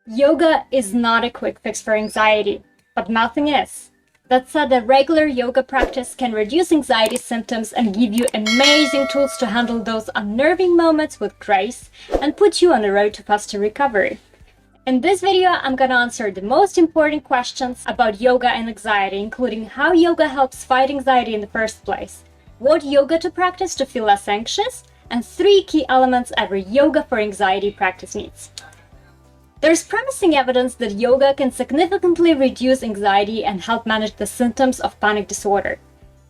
Yoga is not a quick fix for anxiety, but nothing is. That said, a regular yoga practice can reduce anxiety symptoms and give you amazing tools to handle those unnerving moments with grace and put you on the road to faster recovery. In this video, I'm gonna answer the most important questions about yoga and anxiety, including how yoga helps fight anxiety in the first place, what yoga to practice to feel less anxious, and 3 key elements every yoga for anxiety practice needs. There's promising evidence that yoga can significantly reduce anxiety and help manage the symptoms of panic disorder.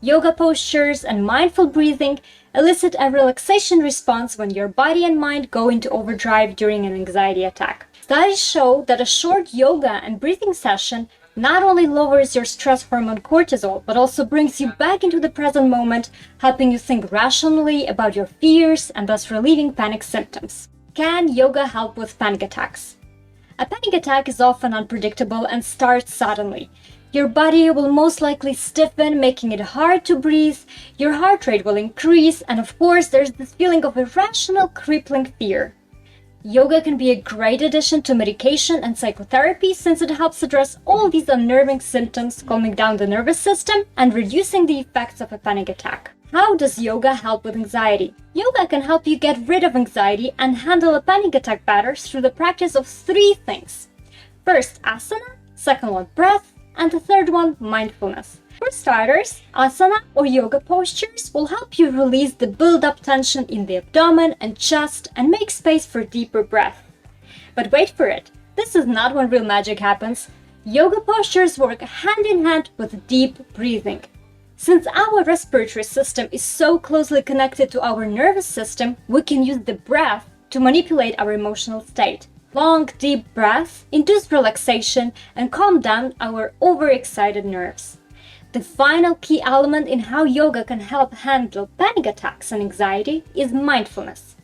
Yoga postures and mindful breathing elicit a relaxation response when your body and mind go into overdrive during an anxiety attack. Studies show that a short yoga and breathing session not only lowers your stress hormone cortisol, but also brings you back into the present moment, helping you think rationally about your fears and thus relieving panic symptoms. Can yoga help with panic attacks? A panic attack is often unpredictable and starts suddenly. Your body will most likely stiffen, making it hard to breathe, your heart rate will increase, and of course there's this feeling of irrational, crippling fear. Yoga can be a great addition to medication and psychotherapy since it helps address all these unnerving symptoms, calming down the nervous system and reducing the effects of a panic attack. How does yoga help with anxiety? Yoga can help you get rid of anxiety and handle a panic attack better through the practice of 3 things. First, asana, second one, breath, and the third one, mindfulness. For starters, asana or yoga postures will help you release the build-up tension in the abdomen and chest and make space for deeper breath. But wait for it, this is not when real magic happens. Yoga postures work hand in hand with deep breathing. Since our respiratory system is so closely connected to our nervous system, we can use the breath to manipulate our emotional state. Long, deep breaths induce relaxation and calm down our overexcited nerves. The final key element in how yoga can help handle panic attacks and anxiety is mindfulness.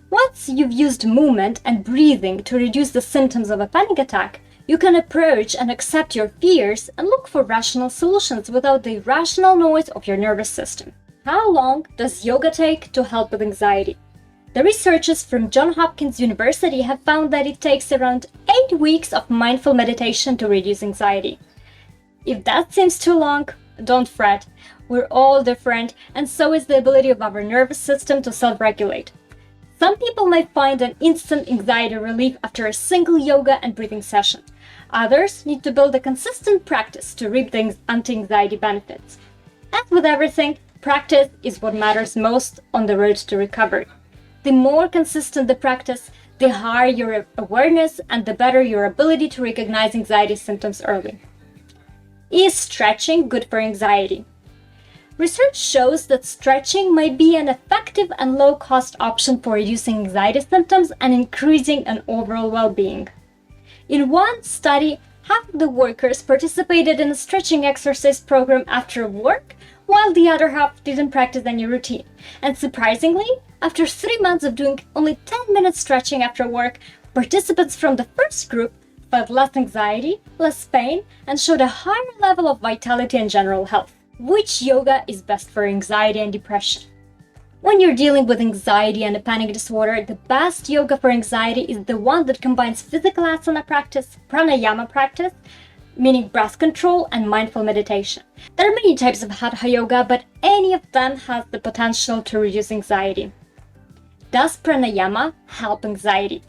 Once you've used movement and breathing to reduce the symptoms of a panic attack, you can approach and accept your fears and look for rational solutions without the irrational noise of your nervous system. How long does yoga take to help with anxiety? The researchers from Johns Hopkins University have found that it takes around 8 weeks of mindful meditation to reduce anxiety. If that seems too long, don't fret. We're all different, and so is the ability of our nervous system to self-regulate. Some people may find an instant anxiety relief after a single yoga and breathing session. Others need to build a consistent practice to reap the anti-anxiety benefits. As with everything, practice is what matters most on the road to recovery. The more consistent the practice, the higher your awareness and the better your ability to recognize anxiety symptoms early. Is stretching good for anxiety? Research shows that stretching might be an effective and low-cost option for reducing anxiety symptoms and increasing an overall well-being. In one study, half of the workers participated in a stretching exercise program after work, while the other half didn't practice any routine. And surprisingly, after 3 months of doing only 10 minutes stretching after work, participants from the first group felt less anxiety, less pain, and showed a higher level of vitality and general health. Which yoga is best for anxiety and depression? When you're dealing with anxiety and a panic disorder, the best yoga for anxiety is the one that combines physical asana practice, pranayama practice, meaning breath control, and mindful meditation. There are many types of hatha yoga, but any of them has the potential to reduce anxiety. Does pranayama help anxiety?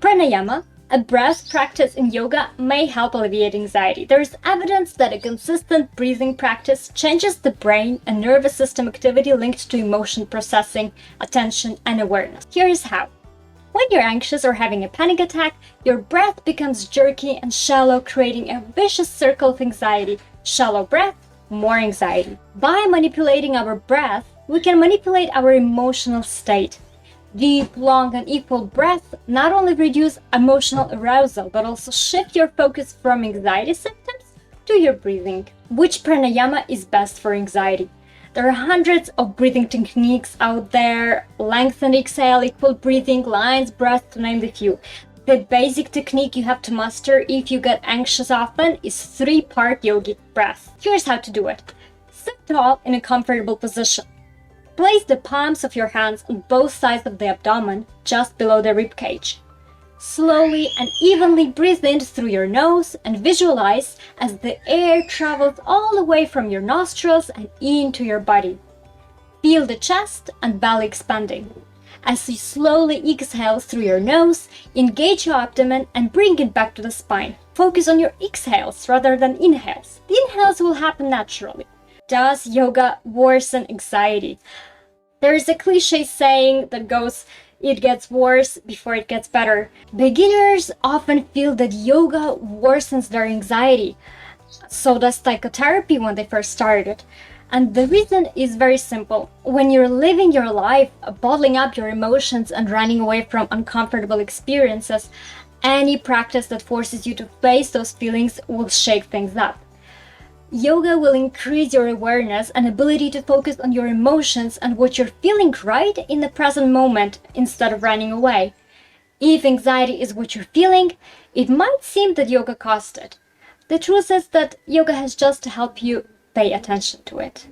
Pranayama, a breath practice in yoga, may help alleviate anxiety. There is evidence that a consistent breathing practice changes the brain and nervous system activity linked to emotion processing, attention, and awareness. Here is how. When you're anxious or having a panic attack, your breath becomes jerky and shallow, creating a vicious circle of anxiety. Shallow breath, more anxiety. By manipulating our breath, we can manipulate our emotional state. Deep, long, and equal breath not only reduce emotional arousal, but also shift your focus from anxiety symptoms to your breathing. Which pranayama is best for anxiety? There are hundreds of breathing techniques out there: lengthen, exhale, equal breathing, lines, breath, to name a few. The basic technique you have to master if you get anxious often is 3-part yogic breath. Here's how to do it. Sit tall in a comfortable position. Place the palms of your hands on both sides of the abdomen, just below the rib cage. Slowly and evenly breathe in through your nose and visualize as the air travels all the way from your nostrils and into your body. Feel the chest and belly expanding. As you slowly exhale through your nose, engage your abdomen and bring it back to the spine. Focus on your exhales rather than inhales. The inhales will happen naturally. Does yoga worsen anxiety? There is a cliche saying that goes, it gets worse before it gets better. Beginners often feel that yoga worsens their anxiety. So does psychotherapy when they first started. And the reason is very simple. When you're living your life, bottling up your emotions and running away from uncomfortable experiences, any practice that forces you to face those feelings will shake things up. Yoga will increase your awareness and ability to focus on your emotions and what you're feeling right in the present moment instead of running away. If anxiety is what you're feeling, it might seem that yoga caused it. The truth is that yoga has just to help you pay attention to it.